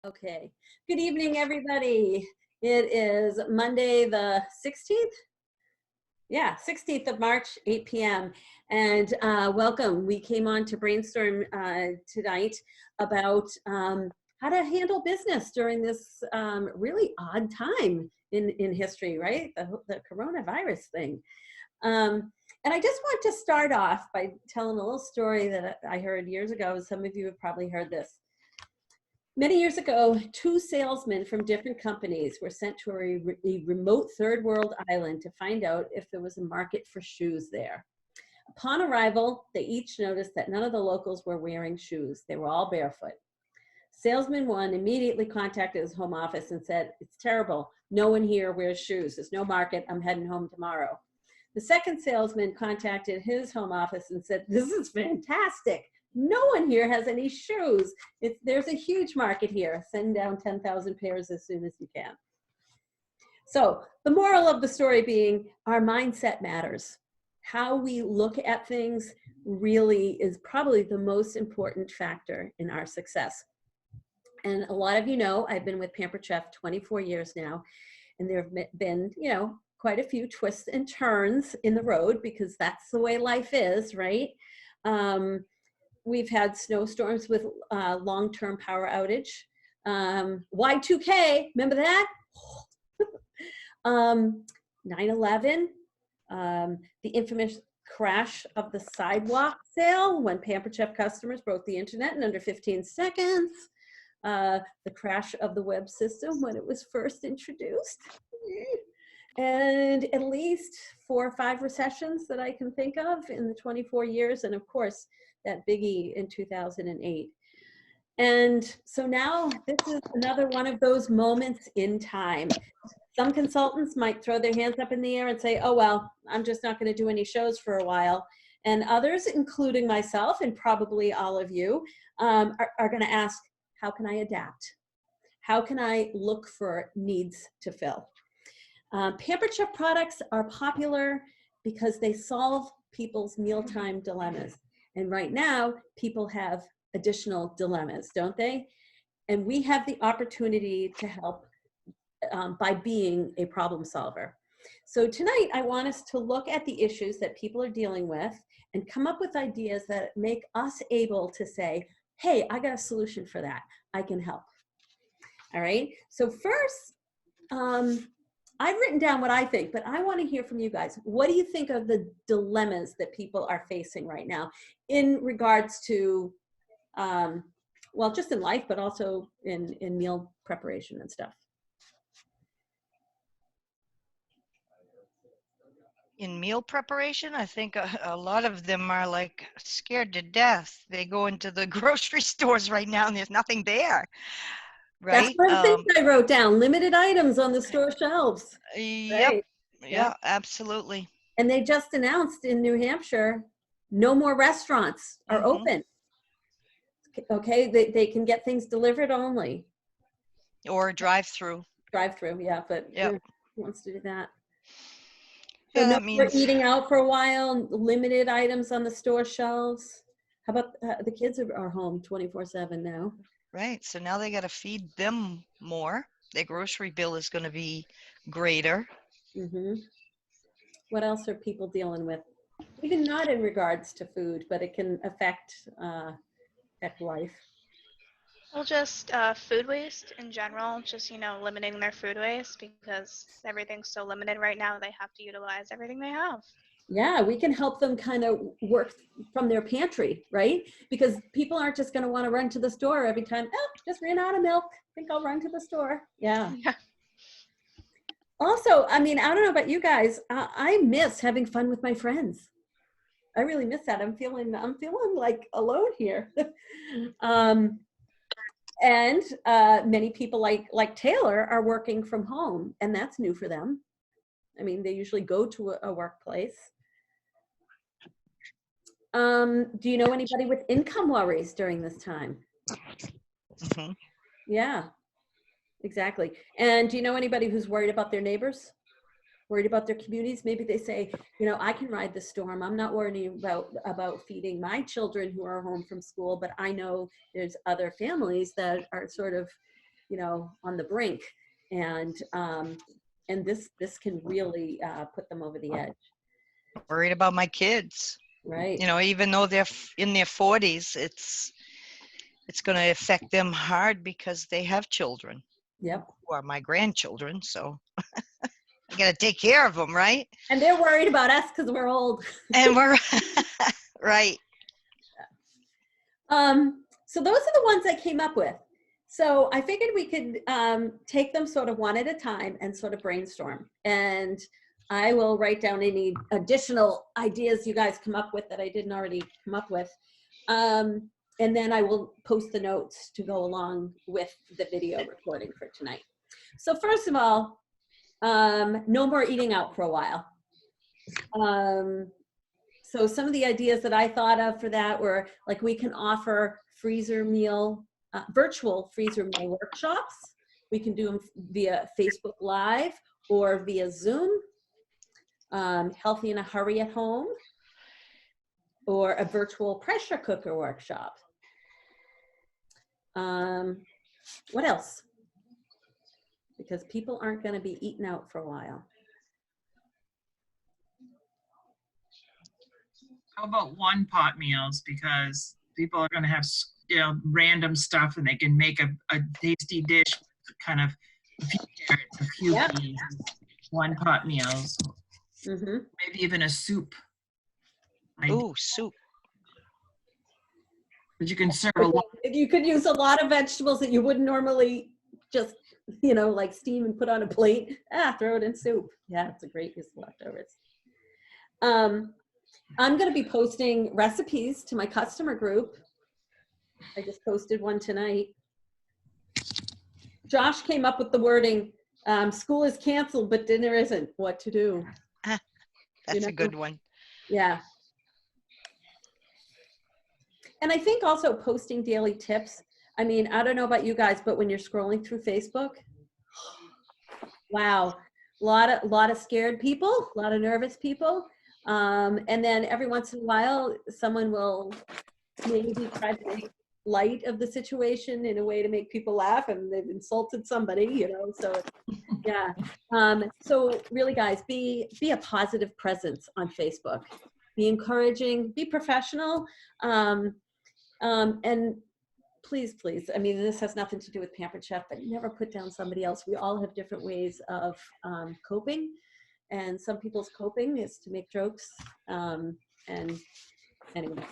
Okay. Good evening, everybody. It is Monday, the 16th. Yeah, 16th of March, 8 p.m. And welcome. We came on to brainstorm tonight about how to handle business during this really odd time in history, right? The coronavirus thing. And I just want to start off by telling a little story that I heard years ago. Some of you have probably heard this. Many years ago, two salesmen from different companies were sent to a remote third world island to find out if there was a market for shoes there. Upon arrival, they each noticed that none of the locals were wearing shoes. They were all barefoot. Salesman one immediately contacted his home office and said, "It's terrible. No one here wears shoes. There's no market. I'm heading home tomorrow." The second salesman contacted his home office and said, "This is fantastic. No one here has any shoes. There's a huge market here. Send down 10,000 pairs as soon as you can." So the moral of the story being our mindset matters. How we look at things really is probably the most important factor in our success. And a lot of you know, I've been with Pampered Chef 24 years now, and there have been, quite a few twists and turns in the road because that's the way life is, right? We've had snowstorms with long-term power outage. Y2K, remember that? 9/11, the infamous crash of the sidewalk sale when Pampered Chef customers broke the internet in under 15 seconds. The crash of the web system when it was first introduced. And at least 4 or 5 recessions that I can think of in the 24 years. And of course, that biggie in 2008. And so now this is another one of those moments in time. Some consultants might throw their hands up in the air and say, "Oh, well, I'm just not going to do any shows for a while." And others, including myself and probably all of you, are going to ask, how can I adapt? How can I look for needs to fill? Pampered Chef products are popular because they solve people's mealtime dilemmas. And right now, people have additional dilemmas, don't they? And we have the opportunity to help by being a problem solver. So tonight, I want us to look at the issues that people are dealing with and come up with ideas that make us able to say, "Hey, I got a solution for that. I can help." All right. So first, I've written down what I think, but I want to hear from you guys. What do you think of the dilemmas that people are facing right now in regards to, well, just in life, but also in meal preparation and stuff? In meal preparation, I think a lot of them are like scared to death. They go into the grocery stores right now and there's nothing there, That's right? one of the things I wrote down, limited items on the store shelves. Yep. Right. Yeah, absolutely. And they just announced in New Hampshire, no more restaurants are open. Okay, they can get things delivered only. Or drive-through. Drive-through, yeah, but Yep. who wants to do that? So Yeah, no that more means eating out for a while, limited items on the store shelves. How about the kids are home 24/7 now? right. So now they got to feed them more. Their grocery bill is going to be greater. What else are people dealing with? Even not in regards to food, but it can affect life. Well, just food waste in general, just, limiting their food waste because everything's so limited right now, they have to utilize everything they have. Yeah, we can help them kind of work from their pantry, right? Because people aren't just going to want to run to the store every time. "Oh, just ran out of milk. I think I'll run to the store." Yeah. Also, I mean, I don't know about you guys. I miss having fun with my friends. I really miss that. I'm feeling like alone here. And many people like Taylor are working from home, and that's new for them. I mean, they usually go to a workplace. Do you know anybody with income worries during this time? Yeah, exactly. And do you know anybody who's worried about their neighbors? Worried about their communities? Maybe they say, I can ride the storm. I'm not worried about feeding my children who are home from school, but I know there's other families that are sort of you know, on the brink, and this can really put them over the edge, Worried about my kids. right? You know, even though they're in their 40s, it's going to affect them hard because they have children Yep. who are my grandchildren. So I got to take care of them, right? And they're worried about us because we're old. And we're right. So those are the ones I came up with. So I figured we could take them sort of one at a time and sort of brainstorm. And I will write down any additional ideas you guys come up with that I didn't already come up with. And then I will post the notes to go along with the video recording for tonight. So first of all, no more eating out for a while. So some of the ideas that I thought of for that were like we can offer freezer meal, virtual freezer meal workshops. We can do them via Facebook Live or via Zoom. Healthy in a hurry at home, or a virtual pressure cooker workshop. What else? Because people aren't going to be eating out for a while. How about one pot meals? Because people are going to have, you know, random stuff, and they can make a tasty dish with kind of a few carrots, a few Yep. beans, one pot meals, Mm-hmm. maybe even a soup. Ooh, soup. But you can serve a lot. You could use a lot of vegetables that you wouldn't normally just, you know, like steam and put on a plate. Throw it in soup. Yeah, it's a great use of leftovers. I'm going to be posting recipes to my customer group. I just posted one tonight. Josh came up with the wording, school is canceled, but dinner isn't. What to do? That's know? a good one. Yeah. And I think also posting daily tips. I mean, I don't know about you guys, but when you're scrolling through Facebook, wow, a lot of scared people, a lot of nervous people. And then every once in a while, someone will maybe try to make light of the situation in a way to make people laugh, and they've insulted somebody, you know, so yeah. So really, guys, be a positive presence on Facebook. Be encouraging, be professional, and please, I mean, this has nothing to do with Pampered Chef, but never put down somebody else. We all have different ways of coping, and some people's coping is to make jokes. And anyway,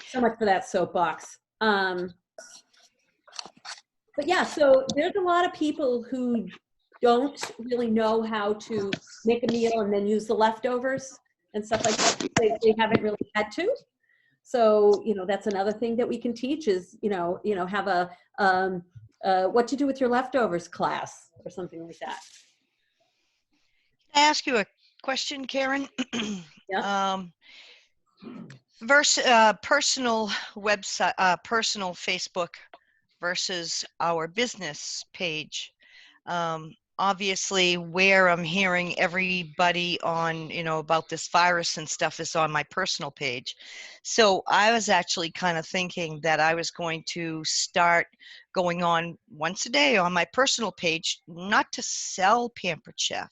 so much for that soapbox. But yeah, so there's a lot of people who don't really know how to make a meal and then use the leftovers and stuff like that. They haven't really had to. So, you know, that's another thing that we can teach is, you know, have a what to do with your leftovers class or something like that. Can I ask you a question, Karen? Yeah. Personal website, personal Facebook versus our business page. Obviously, where I'm hearing everybody on, you know, about this virus and stuff is on my personal page. So I was actually kind of thinking that I was going to start going on once a day on my personal page, not to sell Pampered Chef,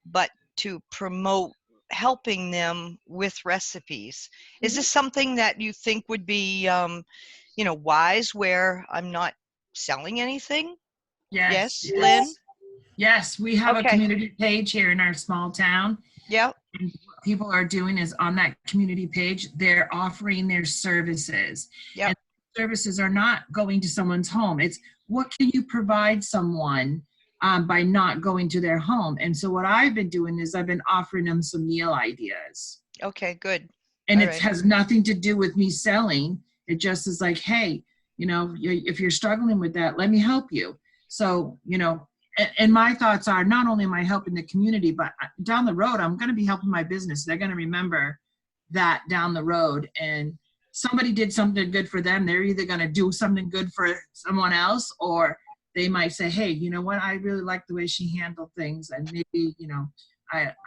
but to promote helping them with recipes. Is this something that you think would be, you know, wise, where I'm not selling anything? Yes, Lynn? Yes, we have Okay. a community page here in our small town. Yep. And what people are doing is on that community page, they're offering their services. Yep. And services are not going to someone's home. It's what can you provide someone by not going to their home. And so what I've been doing is I've been offering them some meal ideas. Okay, good. And All it right. has nothing to do with me selling. It just is like, hey, you know, if you're struggling with that, let me help you. So, you know, and my thoughts are not only am I helping the community, but down the road, I'm going to be helping my business. They're going to remember that down the road, and somebody did something good for them. They're either going to do something good for someone else, or they might say, hey, you know what? I really like the way she handled things, and maybe, you know,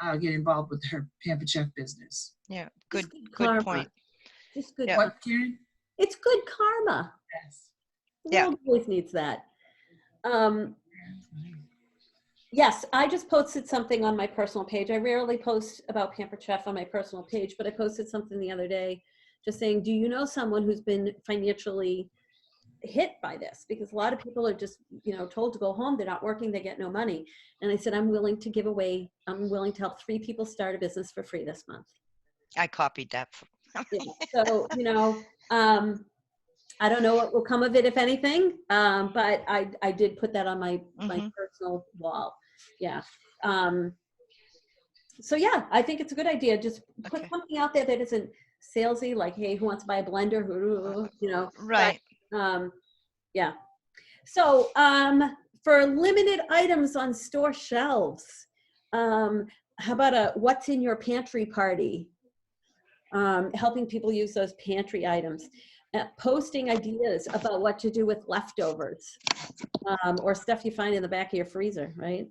I'll get involved with her Pampered Chef business. Yeah, good Karma. point. Just good. Yeah. What, Karen? It's good karma. Yes. The Yeah. world always needs that. Yes, I just posted something on my personal page. I rarely post about Pampered Chef on my personal page, but I posted something the other day just saying, do you know someone who's been financially hit by this? Because a lot of people are just, told to go home. They're not working. They get no money. And I said, I'm willing to help 3 people start a business for free this month. I copied that. Yeah. So, I don't know what will come of it, if anything, but I did put that on my personal wall. Yeah. So yeah, I think it's a good idea. Just put something out there that isn't salesy, like, hey, who wants to buy a blender? Right. But, yeah. So for limited items on store shelves, how about a what's in your pantry party? Helping people use those pantry items. Posting ideas about what to do with leftovers or stuff you find in the back of your freezer, right?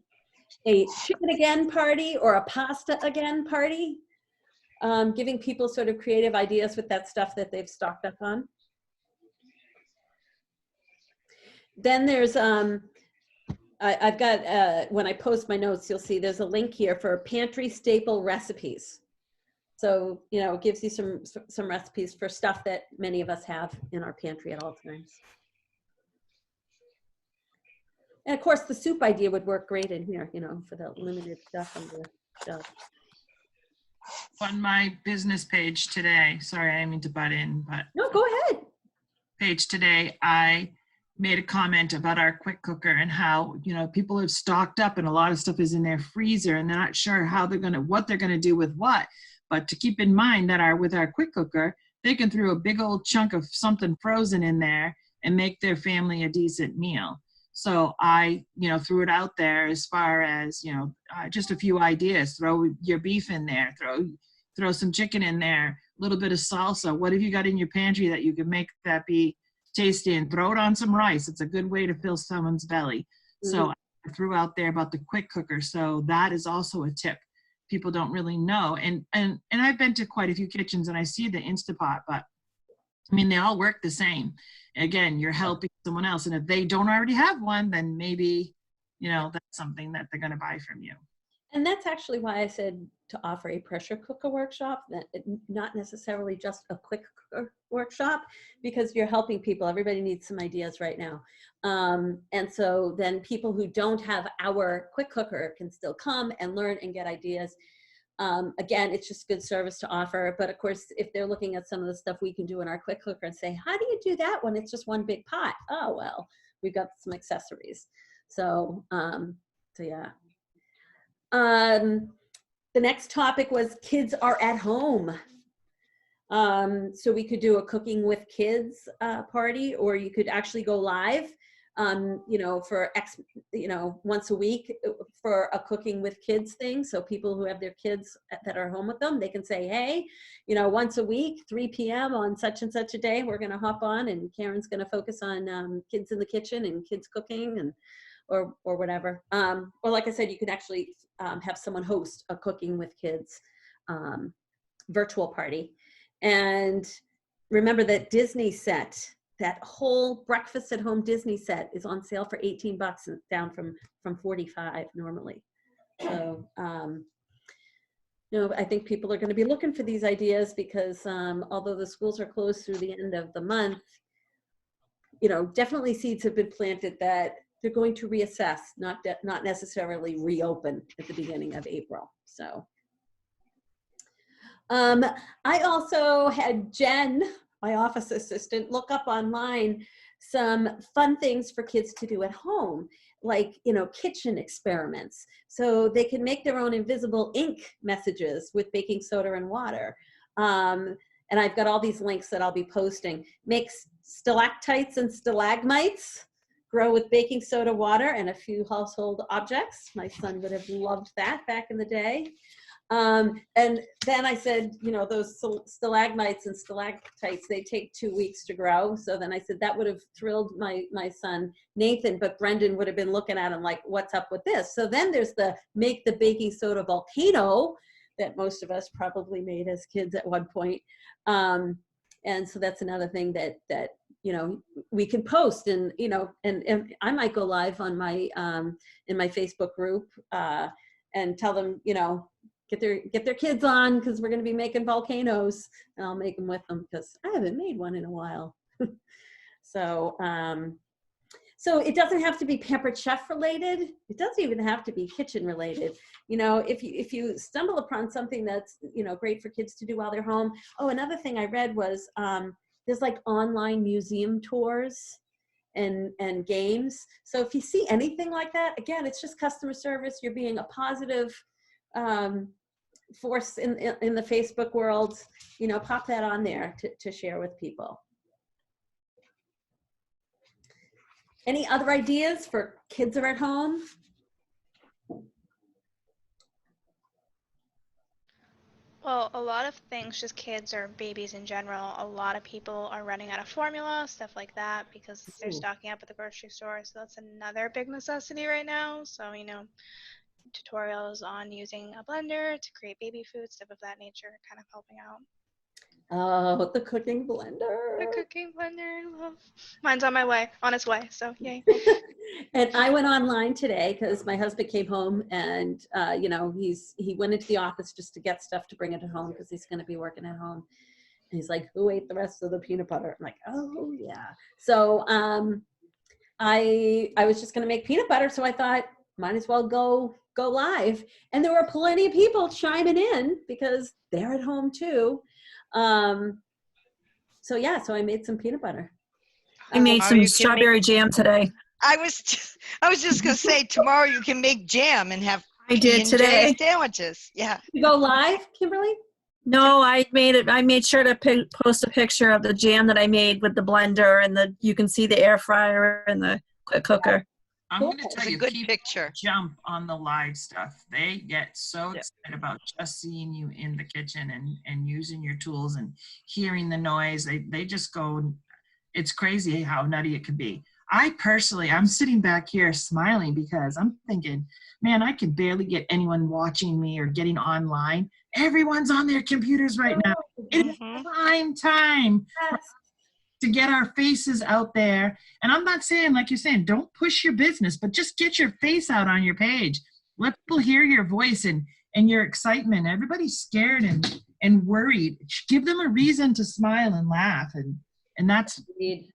A chicken again party or a pasta again party. Giving people sort of creative ideas with that stuff that they've stocked up on. Then there's, I've got, when I post my notes, you'll see there's a link here for pantry staple recipes. So, it gives you some recipes for stuff that many of us have in our pantry at all times. And of course, the soup idea would work great in here, for the limited stuff on the shelf. On my business page today, sorry, I didn't mean to butt in, but. No, go ahead. Page today, I made a comment about our quick cooker and how, people have stocked up and a lot of stuff is in their freezer and they're not sure what they're going to do with what. But to keep in mind that with our quick cooker, they can throw a big old chunk of something frozen in there and make their family a decent meal. So I, threw it out there as far as, just a few ideas. Throw your beef in there, throw some chicken in there, a little bit of salsa. What have you got in your pantry that you can make that be tasty, and throw it on some rice? It's a good way to fill someone's belly. Mm-hmm. So I threw out there about the quick cooker. So that is also a tip. People don't really know. And I've been to quite a few kitchens and I see the Instapot, but I mean, they all work the same. Again, you're helping someone else. And if they don't already have one, then maybe, that's something that they're going to buy from you. And that's actually why I said to offer a pressure cooker workshop, not necessarily just a quick cooker workshop, because you're helping people. Everybody needs some ideas right now. And so then people who don't have our quick cooker can still come and learn and get ideas. Again, it's just good service to offer. But of course, if they're looking at some of the stuff we can do in our quick cooker and say, how do you do that when it's just one big pot? Oh, well, we've got some accessories. So yeah. The next topic was kids are at home. So we could do a cooking with kids party, or you could actually go live, for once a week for a cooking with kids thing. So people who have their kids that are home with them, they can say, hey, once a week, 3 p.m. on such and such a day, we're going to hop on and Karen's going to focus on kids in the kitchen and kids cooking and or whatever. Or like I said, you can actually have someone host a cooking with kids virtual party. And remember that Disney set, that whole breakfast at home Disney set is on sale for $18 and down from $45 normally. So, I think people are going to be looking for these ideas because although the schools are closed through the end of the month, definitely seeds have been planted that they're going to reassess, not necessarily reopen at the beginning of April. So I also had Jen, my office assistant, look up online some fun things for kids to do at home, like, kitchen experiments. So they can make their own invisible ink messages with baking soda and water. And I've got all these links that I'll be posting. Make stalactites and stalagmites, grow with baking soda, water, and a few household objects. My son would have loved that back in the day. And then I said, those stalagmites and stalactites, they take 2 weeks to grow. So then I said that would have thrilled my son, Nathan, but Brendan would have been looking at him like, what's up with this? So then there's the make the baking soda volcano that most of us probably made as kids at one point. And so that's another thing that you know, we can post and, you know, and I might go live on my, in my Facebook group and tell them, you know, get their kids on because we're going to be making volcanoes, and I'll make them with them because I haven't made one in a while. So, so it doesn't have to be Pampered Chef related. It doesn't even have to be kitchen related. You know, if you stumble upon something that's, you know, great for kids to do while they're home. Oh, another thing I read was there's like online museum tours and games. So if you see anything like that, again, it's just customer service. You're being a positive force in the Facebook world. You know, pop that on there to share with people. Any other ideas for kids are at home? Well, a lot of things, just kids or babies in general, a lot of people are running out of formula, stuff like that, because they're Ooh. stocking up at the grocery store. So that's another big necessity right now. So, you know, tutorials on using a blender to create baby food, stuff of that nature, kind of helping out. Oh, the cooking blender. The cooking blender, love. Mine's on its way, so yay. And I went online today because my husband came home and, you know, he went into the office just to get stuff to bring it home because he's going to be working at home. And he's like, who ate the rest of the peanut butter? I'm like, oh yeah. So I was just going to make peanut butter. So I thought, might as well go live. And there were plenty of people chiming in because they're at home too. So yeah, so I made some peanut butter. I made Tomorrow some you can strawberry jam today. I was just gonna say tomorrow you can make jam and have I did P&J today. sandwiches. Yeah. You go live, Kimberly? No, I made sure to post a picture of the jam that I made with the blender and you can see the air fryer and the quick cooker. I'm Cool. going to It's tell a you, good people picture. jump on the live stuff. They get so Yeah. excited about just seeing you in the kitchen and using your tools and hearing the noise. They just go, it's crazy how nutty it can be. I personally, I'm sitting back here smiling because I'm thinking, man, I can barely get anyone watching me or getting online. Everyone's on their computers right now. It's Mhm. prime time Yes. to get our faces out there. And I'm not saying, like you're saying, don't push your business, but just get your face out on your page. Let people hear your voice and your excitement. Everybody's scared and worried. Give them a reason to smile and laugh. And that's Agreed.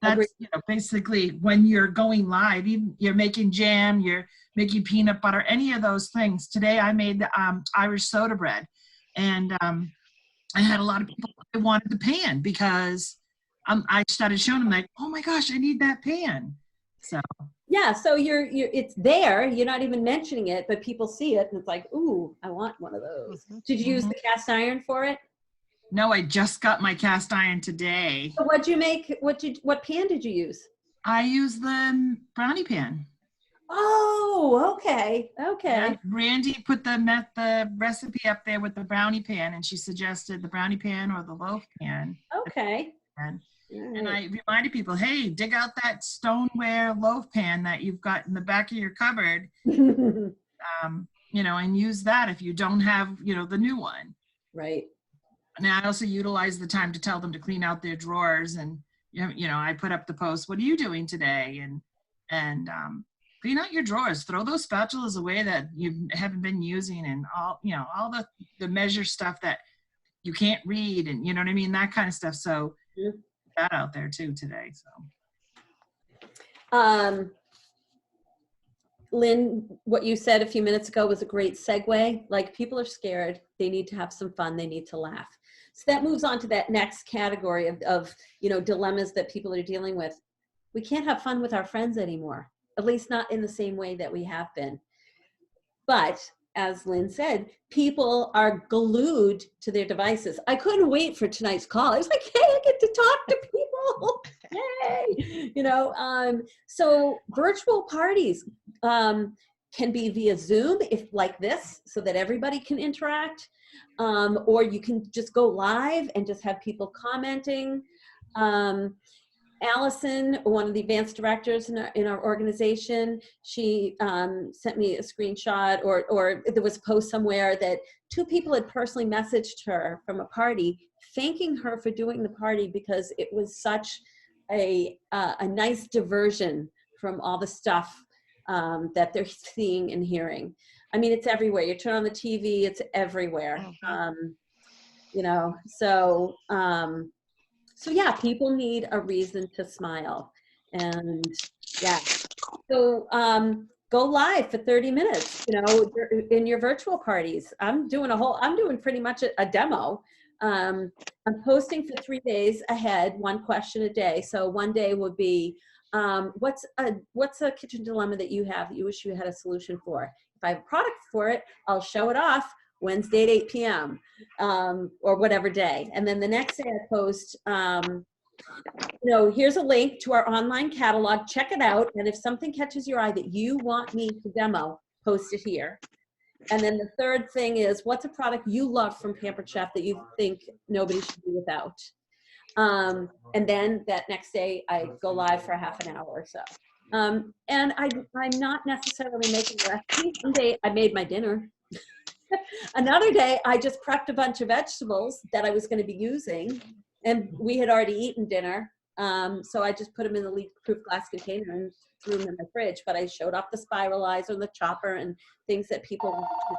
Agreed. you know, basically when you're going live, even you're making jam, you're making peanut butter, any of those things. Today I made the Irish soda bread, and I had a lot of people that wanted the pan because I started showing them like, oh my gosh, I need that pan. So Yeah, so you're it's there. You're not even mentioning it, but people see it and it's like, ooh, I want one of those. Mhm. Did you use the cast iron for it? no, I just got my cast iron today. So what'd you make? What pan did you use? I use the brownie pan. Oh, okay, okay. Yeah, Randy put the recipe up there with the brownie pan, and she suggested the brownie pan or the loaf pan. Okay. And All right. I reminded people, hey, dig out that stoneware loaf pan that you've got in the back of your cupboard, you know, and use that if you don't have, you know, the new one. Right. And I also utilize the time to tell them to clean out their drawers. And, you know, I put up the post, what are you doing today? And clean out your drawers. Throw those spatulas away that you haven't been using, and all, you know, all the measure stuff that you can't read, and you know what I mean, that kind of stuff. So Yeah. that out there too today. So Lynn, what you said a few minutes ago was a great segue. Like, people are scared. They need to have some fun. They need to laugh. So that moves on to that next category of you know, dilemmas that people are dealing with. We can't have fun with our friends anymore, at least not in the same way that we have been. But as Lynn said, people are glued to their devices. I couldn't wait for tonight's call. I was like, hey, I get to talk to people. Yay! You know, so virtual parties can be via Zoom, if like this, so that everybody can interact. Or you can just go live and just have people commenting. Allison, one of the advanced directors in our organization, she sent me a screenshot, or there was a post somewhere that 2 people had personally messaged her from a party, thanking her for doing the party because it was such a nice diversion from all the stuff that they're seeing and hearing. I mean, it's everywhere. You turn on the TV, it's everywhere. You know, so yeah, people need a reason to smile. And yeah, so go live for 30 minutes, you know, in your virtual parties. I'm doing pretty much a demo. I'm posting for 3 days ahead, one question a day. So one day would be, what's a kitchen dilemma that you have that you wish you had a solution for? If I have a product for it, I'll show it off Wednesday at 8 p.m. Or whatever day. And then the next day I post, you know, here's a link to our online catalog. Check it out. And if something catches your eye that you want me to demo, post it here. And then the third thing is, what's a product you love from Pampered Chef that you think nobody should be without? And then that next day I go live for half an hour or so. And I'm not necessarily making a recipe. One day I made my dinner. Another day I just prepped a bunch of vegetables that I was going to be using, and we had already eaten dinner. So I just put them in the leak-proof glass container and threw them in my fridge. But I showed off the spiralizer, the chopper, and things that people want to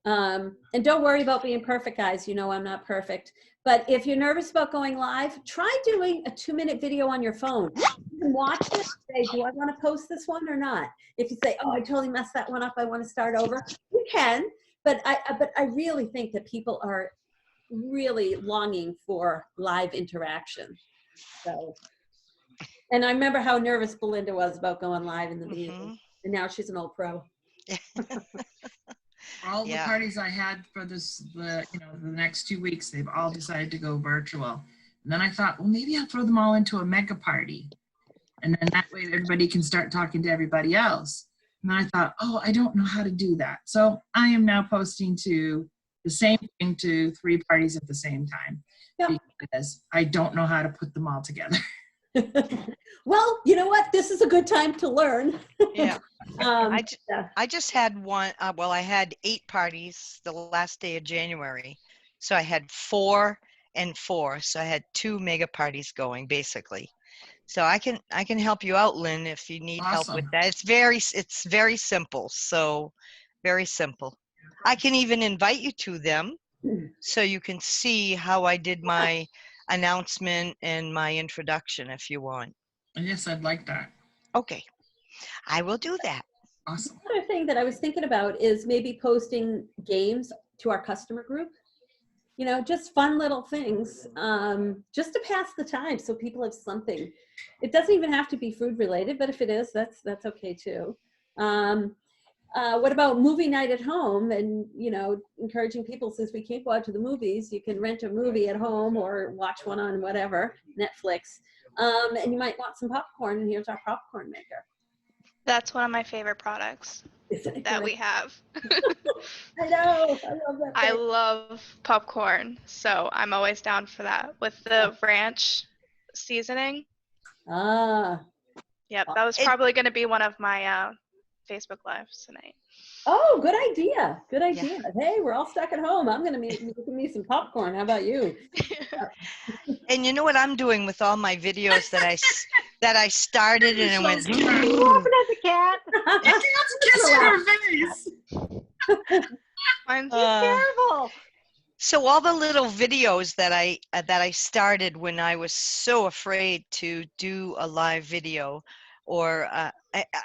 see. And don't worry about being perfect, guys. You know I'm not perfect. But if you're nervous about going live, try doing a 2-minute video on your phone. You can watch this and say, do I want to post this one or not? If you say, oh, I totally messed that one up, I want to start over, you can. But I really think that people are really longing for live interaction. So, and I remember how nervous Belinda was about going live in the beginning. And now she's an old pro. All the parties I had for the next 2 weeks, they've all decided to go virtual. And then I thought, well, maybe I'll throw them all into a mega party. And then that way everybody can start talking to everybody else. And then I thought, oh, I don't know how to do that. So I am now posting to the same thing to 3 parties at the same time. Yep. Because I don't know how to put them all together. Well, you know what? This is a good time to learn. Yeah. I just had one, well, I had 8 parties the last day of January. So I had 4 and 4. So I had 2 mega parties going, basically. So I can help you out, Lynn, if you need help with that. It's very simple. So very simple. I can even invite you to them so you can see how I did my announcement and my introduction if you want. Yes, I'd like that. Okay, I will do that. Awesome. Another thing that I was thinking about is maybe posting games to our customer group. You know, just fun little things, just to pass the time so people have something. It doesn't even have to be food related, but if it is, that's okay too. What about movie night at home? And, you know, encouraging people, since we can't go out to the movies, you can rent a movie at home or watch one on whatever, Netflix. And you might want some popcorn, and here's our popcorn maker. That's one of my favorite products that we have. I know. I love that. I love popcorn, so I'm always down for that. With the ranch seasoning. Yep, that was probably going to be one of my Facebook Lives tonight. Oh, good idea. Good idea. Yeah. Hey, we're all stuck at home. I'm going to make me some popcorn. How about you? And you know what I'm doing with all my videos that I started and I went. Laughing at the cat. It's kissing her face. Mine's Terrible. So all the little videos that I started when I was so afraid to do a live video, or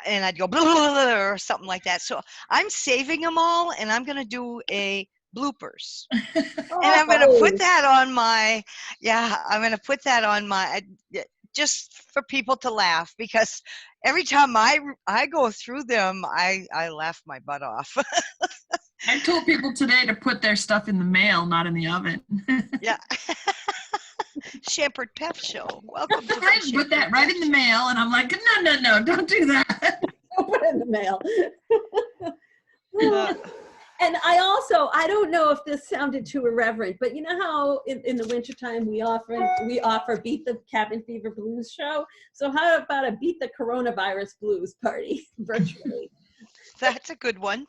and I'd go blah, blah, blah, or something like that. So I'm saving them all, and I'm gonna do a bloopers, and I'm gonna put that on my I'm gonna put that on my just for people to laugh, because every time I go through them, I laugh my butt off. I told people today to put their stuff in the mail, not in the oven. Yeah. Shampered Pep Show. Welcome to I put that right in the mail, and I'm like, no, don't do that. Don't put it in the mail. And I don't know if this sounded too irreverent, but you know how in the wintertime we offer Beat the Cabin Fever Blues show? So how about a Beat the Coronavirus Blues party virtually? That's a good one.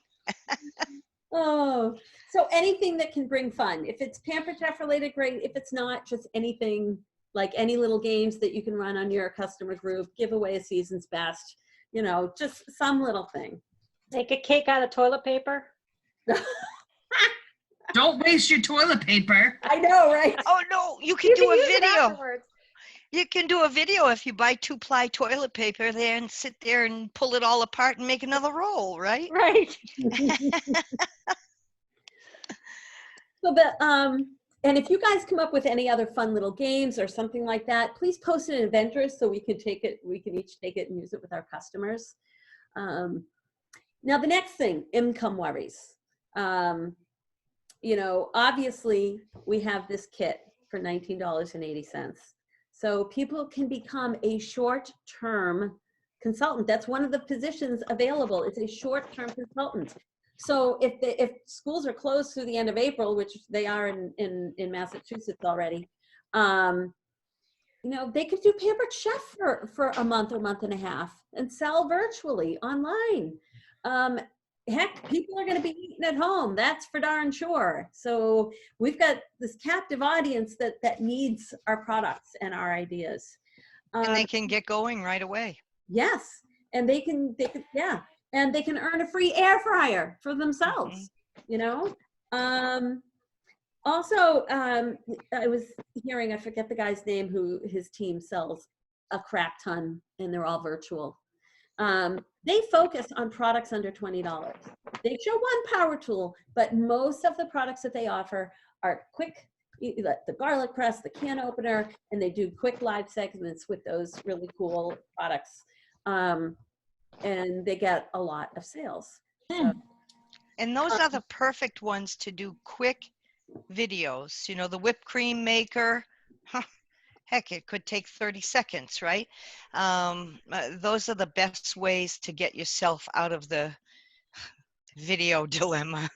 Oh, so anything that can bring fun. If it's Pampered Chef related, great. If it's not, just anything like any little games that you can run on your customer group, give away a season's best, you know, just some little thing. Make a cake out of toilet paper. Don't waste your toilet paper. I know, right? Oh no, you can You do can a use it video. afterwards. You can do a video if you buy 2-ply toilet paper there and sit there and pull it all apart and make another roll, right? Right. So and if you guys come up with any other fun little games or something like that, please post it in Avengers so we can take it, we can each take it and use it with our customers. Now the next thing, income worries. You know, obviously we have this kit for $19.80. So people can become a short-term consultant. That's one of the positions available. It's a short-term consultant. So if schools are closed through the end of April, which they are in Massachusetts already, you know, they could do Pampered Chef for a month or month and a half and sell virtually online. Heck, people are going to be eating at home. That's for darn sure. So we've got this captive audience that needs our products and our ideas. And they can get going right away. Yes, and they can, yeah, and they can earn a free air fryer for themselves, you know? Also, I was hearing, I forget the guy's name who his team sells a crap ton and they're all virtual. They focus on products under $20. They show one power tool, but most of the products that they offer are quick, the garlic press, the can opener, and they do quick live segments with those really cool products. And they get a lot of sales. So, And those are the perfect ones to do quick videos. You know, the whipped cream maker, heck, it could take 30 seconds, right? Those are the best ways to get yourself out of the video dilemma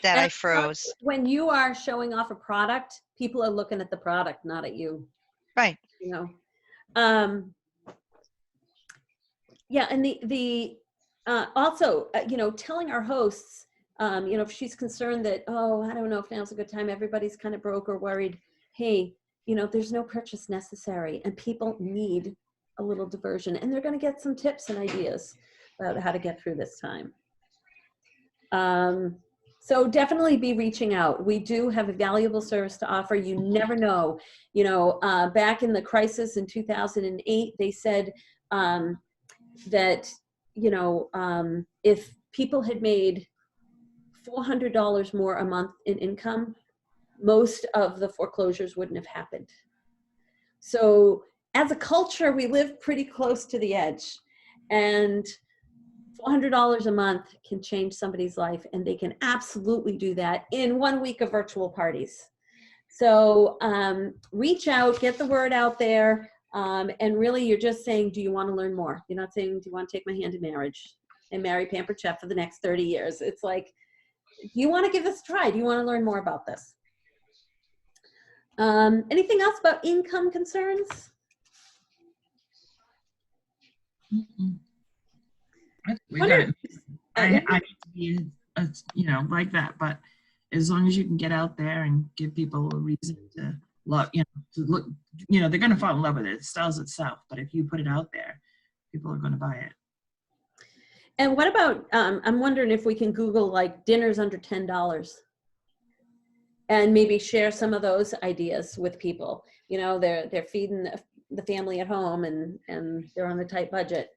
that I froze. when you are showing off a product, people are looking at the product, not at you. Right. You know, yeah, and also, you know, telling our hosts, you know, if she's concerned that, oh, I don't know if now's a good time, everybody's kind of broke or worried. Hey, you know, there's no purchase necessary, and people need a little diversion, and they're going to get some tips and ideas about how to get through this time. So definitely be reaching out. We do have a valuable service to offer. You never know. You know, back in the crisis in 2008, they said that, you know, if people had made $400 more a month in income, most of the foreclosures wouldn't have happened. So as a culture, we live pretty close to the edge, and $400 a month can change somebody's life, and they can absolutely do that in 1 week of virtual parties. So reach out, get the word out there, and really you're just saying, do you want to learn more? You're not saying, do you want to take my hand in marriage and marry Pampered Chef for the next 30 years? It's like, do you want to give this a try? Do you want to learn more about this? Anything else about income concerns? We got it. I hate to be, you know, like that, but as long as you can get out there and give people a reason to love, you know, to look, you know, they're going to fall in love with it. It sells itself, but if you put it out there, people are going to buy it. And what about, I'm wondering if we can Google like dinners under $10 and maybe share some of those ideas with people. You know, they're feeding the family at home and they're on a tight budget.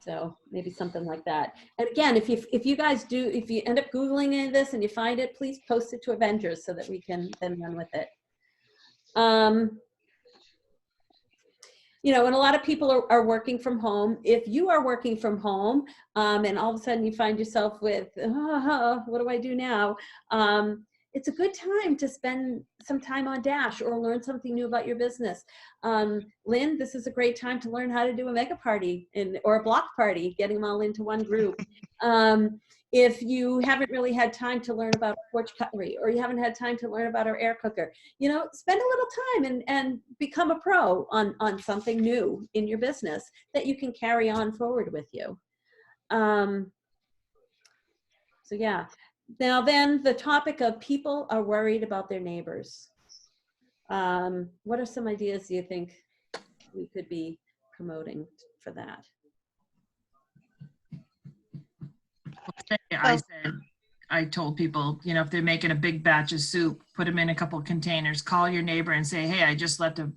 So maybe something like that. And again, if you guys do, if you end up Googling any of this and you find it, please post it to Avengers so that we can then run with it. You know, and a lot of people are working from home. If you are working from home and all of a sudden you find yourself with, what do I do now? It's a good time to spend some time on Dash or learn something new about your business. Lynn, this is a great time to learn how to do a mega party or a block party, getting them all into one group. If you haven't really had time to learn about porch cutlery, or you haven't had time to learn about our air cooker, you know, spend a little time and become a pro on something new in your business that you can carry on forward with you. So yeah. Now then, the topic of people are worried about their neighbors. What are some ideas you think we could be promoting for that? I said, I told people, you know, if they're making a big batch of soup, put them in a couple containers, call your neighbor and say, hey, I just left a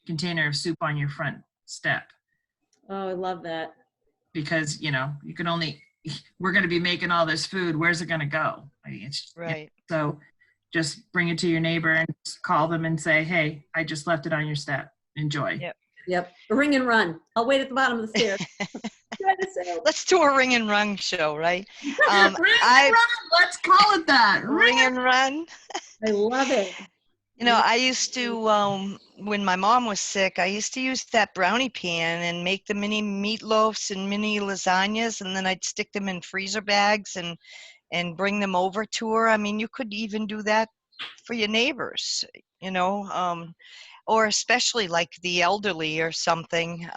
container of soup on your front step. Oh, I love that. Because, you know, you can only, we're going to be making all this food. Where's it going to go? I mean, it's, Right. so just bring it to your neighbor and call them and say, hey, I just left it on your step. Enjoy. Yep. Yep. Ring and run. I'll wait at the bottom of the stairs. Try to say, Let's do a ring and run show, right? Ring and run. Let's call it that. Ring and run. I love it. You know, I used to, when my mom was sick, I used to use that brownie pan and make the mini meatloafs and mini lasagnas, and then I'd stick them in freezer bags and bring them over to her. I mean, you could even do that for your neighbors, you know, or especially like the elderly or something.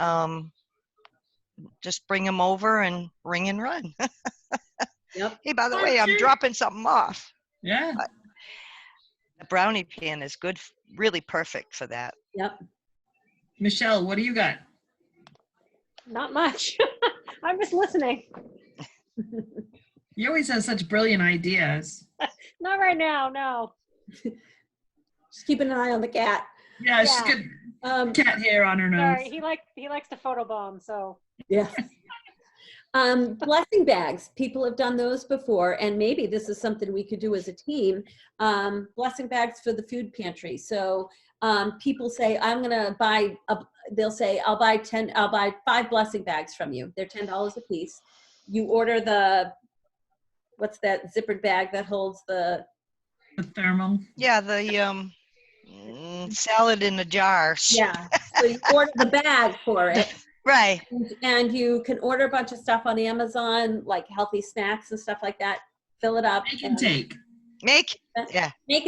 Just bring them over and ring and run. Yep. Hey, by the way, I'm dropping something off. Yeah. The brownie pan is good, really perfect for that. Yep. Michelle, what do you got? Not much. I'm just listening. You always have such brilliant ideas. Not right now, no. Just keeping an eye on the cat. Yeah, she's Yeah. got cat hair on her nose. Sorry, he likes to photobomb, so. Yes. Blessing bags. People have done those before, and maybe this is something we could do as a team. Blessing bags for the food pantry. So people say, I'm gonna buy. They'll say, I'll buy 5 blessing bags from you. They're $10 a piece. You order the, what's that zippered bag that holds the? The thermal. Yeah, the salad in a jar. Yeah. So you order the bag for it. Right. And you can order a bunch of stuff on Amazon, like healthy snacks and stuff like that. Fill it up. Make and take. Make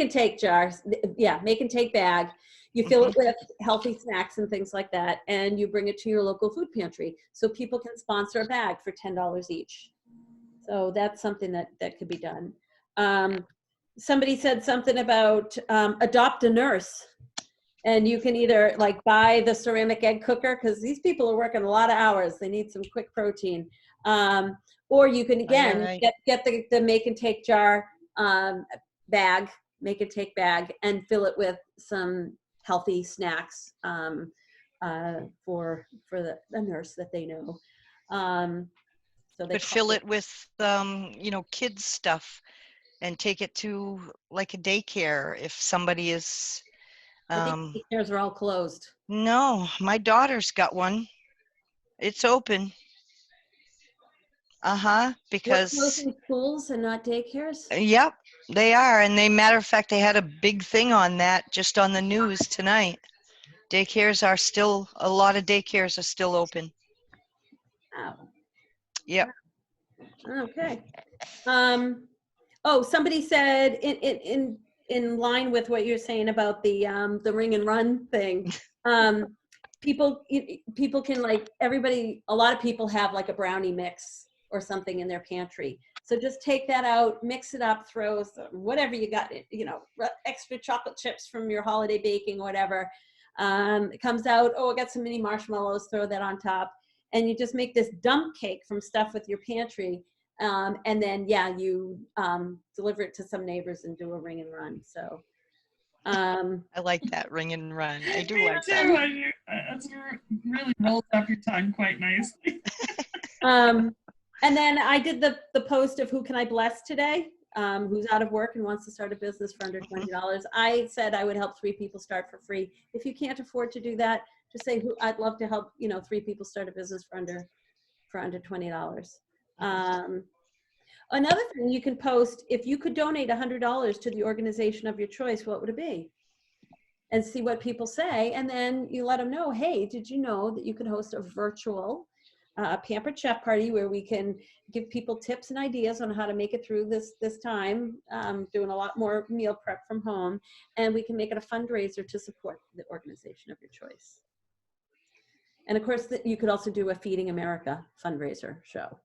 and take jars. Yeah, make and take bag. You fill it with healthy snacks and things like that, and you bring it to your local food pantry. So people can sponsor a bag for $10 each. So that's something that could be done. Somebody said something about adopt a nurse. And you can either like buy the ceramic egg cooker, because these people are working a lot of hours. They need some quick protein. Or you can, again, get the make and take jar bag, make and take bag, and fill it with some healthy snacks for the nurse that they know. So they could fill it with, you know, kids stuff and take it to like a daycare if somebody is. I think daycares are all closed. No, my daughter's got one. It's open. Because. We're closing schools and not daycares? Yep, they are. And matter of fact, they had a big thing on that just on the news tonight. Daycares are still, a lot of daycares are still open. Wow. Yep. Okay. Oh, somebody said in line with what you're saying about the ring and run thing, people can, like, a lot of people have like a brownie mix or something in their pantry. So just take that out, mix it up, throw whatever you got, you know, extra chocolate chips from your holiday baking, whatever. It comes out, oh, I got some mini marshmallows, throw that on top. And you just make this dump cake from stuff with your pantry. And then, yeah, you deliver it to some neighbors and do a ring and run. So I like that, ring and run. I do like too. that. That's really rolls off your tongue quite nicely. And then I did the post of who can I bless today, who's out of work and wants to start a business for under $20. I said I would help 3 people start for free. If you can't afford to do that, just say I'd love to help, you know, 3 people start a business for under $20. Another thing you can post, if you could donate $100 to the organization of your choice, what would it be? And see what people say. And then you let them know, hey, did you know that you could host a virtual Pampered Chef party where we can give people tips and ideas on how to make it through this time, doing a lot more meal prep from home, and we can make it a fundraiser to support the organization of your choice. And of course, you could also do a Feeding America fundraiser show.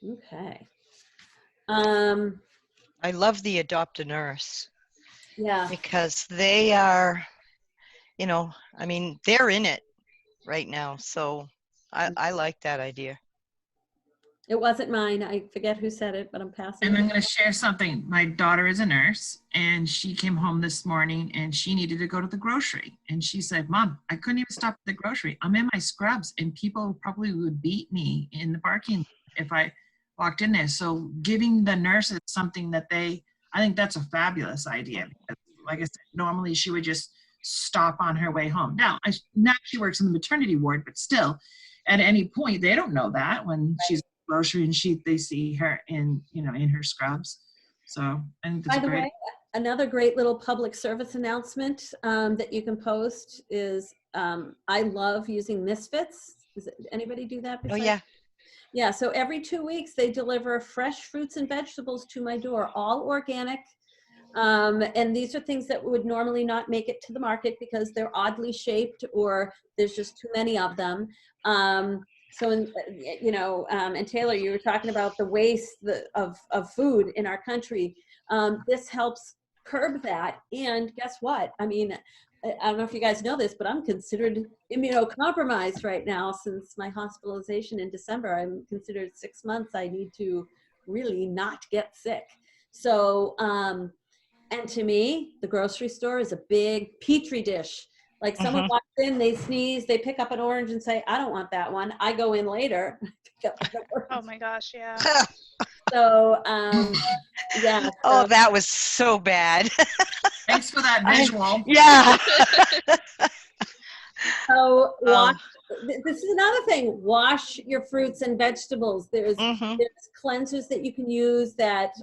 Okay. I love the adopt a nurse. Yeah. because they are, you know, I mean, they're in it right now. So I like that idea. It wasn't mine. I forget who said it, but I'm passing And it. I'm going to share something. My daughter is a nurse, and she came home this morning and she needed to go to the grocery. And she said, Mom, I couldn't even stop at the grocery. I'm in my scrubs, and people probably would beat me in the parking lot if I walked in there. So giving the nurses something that I think that's a fabulous idea. Because, like I said, normally she would just stop on her way home. Now she works in the maternity ward, but still, at any point, they don't know that when she's grocery and they see her in her scrubs. So I think that's By the great. way, another great little public service announcement that you can post is I love using Misfits. Anybody do that? Oh, besides- yeah. Yeah, so every 2 weeks they deliver fresh fruits and vegetables to my door, all organic. And these are things that would normally not make it to the market because they're oddly shaped or there's just too many of them. And Taylor, you were talking about the waste of food in our country. This helps curb that. And guess what? I mean, I don't know if you guys know this, but I'm considered immunocompromised right now since my hospitalization in December. I'm considered 6 months. I need to really not get sick. So, and to me, the grocery store is a big petri dish. Like someone walks in, they sneeze, they pick up an orange and say, I don't want that one. I go in later. Pick up the Oh orange. my gosh, yeah. So, yeah. Oh, so- that was so bad. Thanks for that visual. Yeah. So wash, Oh. this is another thing. Wash your fruits and vegetables. There's Mhm. cleansers that you can use that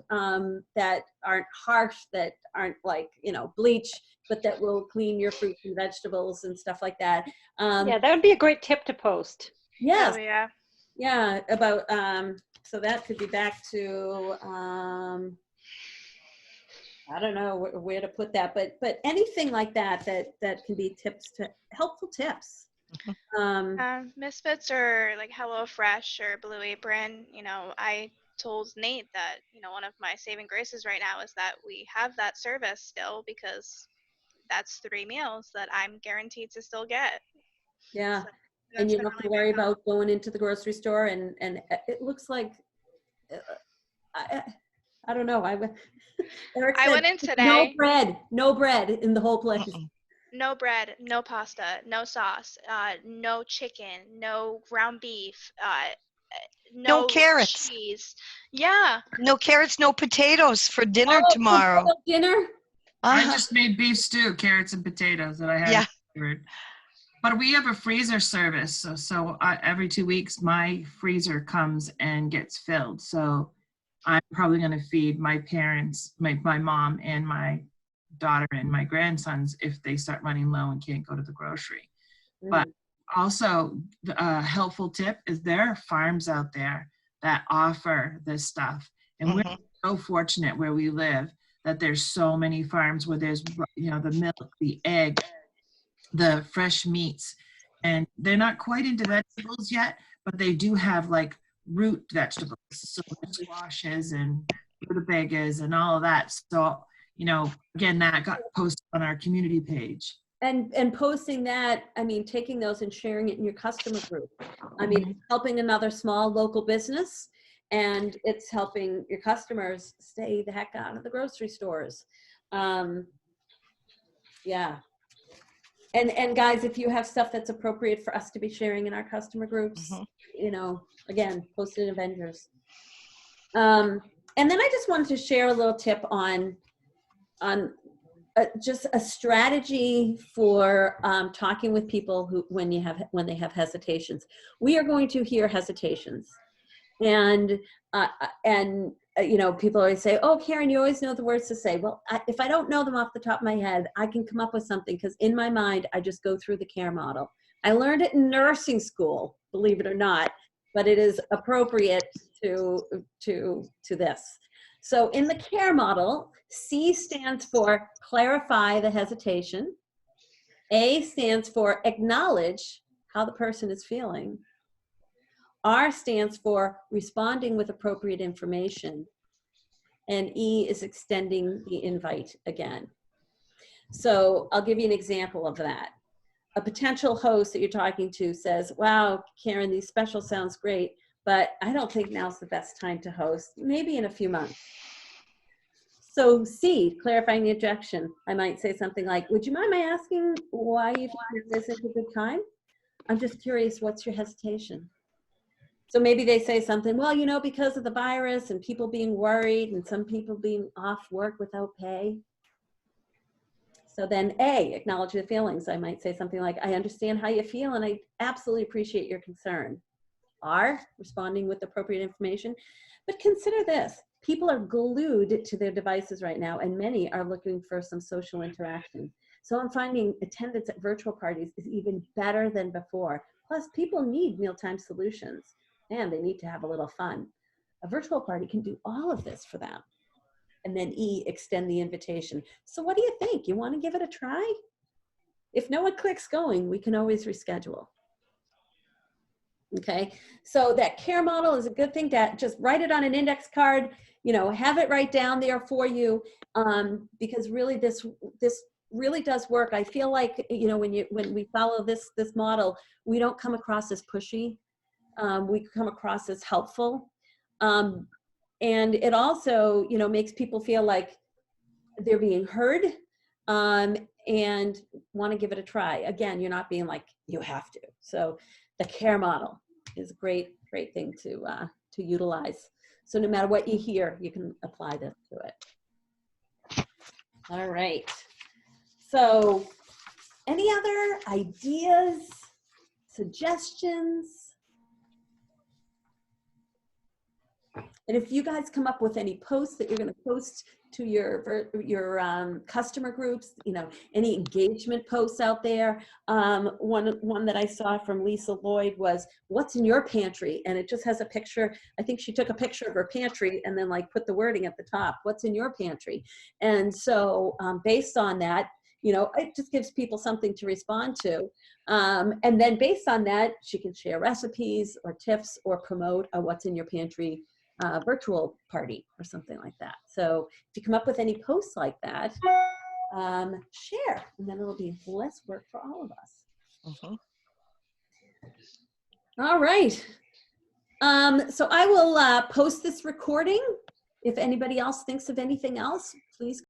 that aren't harsh, that aren't like bleach, but that will clean your fruits and vegetables and stuff like that. Yeah, that would be a great tip to post. Yes, Oh yeah. yeah. About so that could be back to I don't know where to put that, but anything like that can be helpful tips. Misfits or like HelloFresh or Blue Apron, I told Nate that, one of my saving graces right now is that we have that service still because that's 3 meals that I'm guaranteed to still get. Yeah. So And that's you been don't have to really worry big help. about going into the grocery store and it looks like I don't know. Eric I said, went in today. no bread in the whole place. Mm-mm. No bread, no pasta, no sauce, no chicken, no ground beef, no carrots. cheese. Yeah. No carrots, no potatoes for dinner Oh, tomorrow. dinner. I Uh-huh. just made beef stew, carrots and potatoes that I had. Yeah. Delivered. But we have a freezer service, so every 2 weeks my freezer comes and gets filled. So I'm probably going to feed my parents, my mom and my daughter and my grandsons if they start running low and can't go to the grocery. But also, a helpful tip is there are farms out there that offer this stuff. And we're so fortunate where we live that there's so many farms where there's, the milk, the egg, the fresh meats. And they're not quite into vegetables yet, but they do have like root vegetables, so squashes and rutabagas and all of that. So, again, that got posted on our community page. And posting that, I mean, taking those and sharing it in your customer group. I mean, it's helping another small local business and it's helping your customers stay the heck out of the grocery stores. Yeah. And guys, if you have stuff that's appropriate for us to be sharing in our customer groups, again, post it in Avengers. And then I just wanted to share a little tip on just a strategy for talking with people when they have hesitations. We are going to hear hesitations, and people always say, "Oh, Karen, you always know the words to say." Well, if I don't know them off the top of my head, I can come up with something because in my mind, I just go through the CARE model. I learned it in nursing school, believe it or not, but it is appropriate to this. So in the CARE model, C stands for clarify the hesitation. A stands for acknowledge how the person is feeling. R stands for responding with appropriate information. And E is extending the invite again. So I'll give you an example of that. A potential host that you're talking to says, wow, Karen, these specials sounds great, but I don't think now's the best time to host, maybe in a few months. So C, clarifying the objection. I might say something like, would you mind my asking why you think this isn't a good time? I'm just curious, what's your hesitation? So maybe they say something, well, you know, because of the virus and people being worried and some people being off work without pay. So then A, acknowledge the feelings. I might say something like, I understand how you feel and I absolutely appreciate your concern. R, responding with appropriate information. But consider this, people are glued to their devices right now and many are looking for some social interaction. So I'm finding attendance at virtual parties is even better than before. Plus people need mealtime solutions and they need to have a little fun. A virtual party can do all of this for them. And then E, extend the invitation. So what do you think? You want to give it a try? If no one clicks going, we can always reschedule. Okay, so that care model is a good thing to just write it on an index card, you know, have it right down there for you, because really this really does work. I feel like, you know, when we follow this model, we don't come across as pushy. We come across as helpful. And it also, you know, makes people feel like they're being heard and want to give it a try. Again, you're not being like, you have to. So the care model is a great thing to utilize. So no matter what you hear, you can apply this to it. All right. So any other ideas, suggestions? And if you guys come up with any posts that you're going to post to your customer groups, you know, any engagement posts out there. One that I saw from Lisa Lloyd was, what's in your pantry? And it just has a picture. I think she took a picture of her pantry and then like put the wording at the top, what's in your pantry? And so based on that, you know, it just gives people something to respond to. And then based on that, she can share recipes or tips or promote a what's in your pantry virtual party or something like that. So if you come up with any posts like that, share, and then it'll be less work for all of us. Mm-hmm. All right. So I will post this recording. If anybody else thinks of anything else, please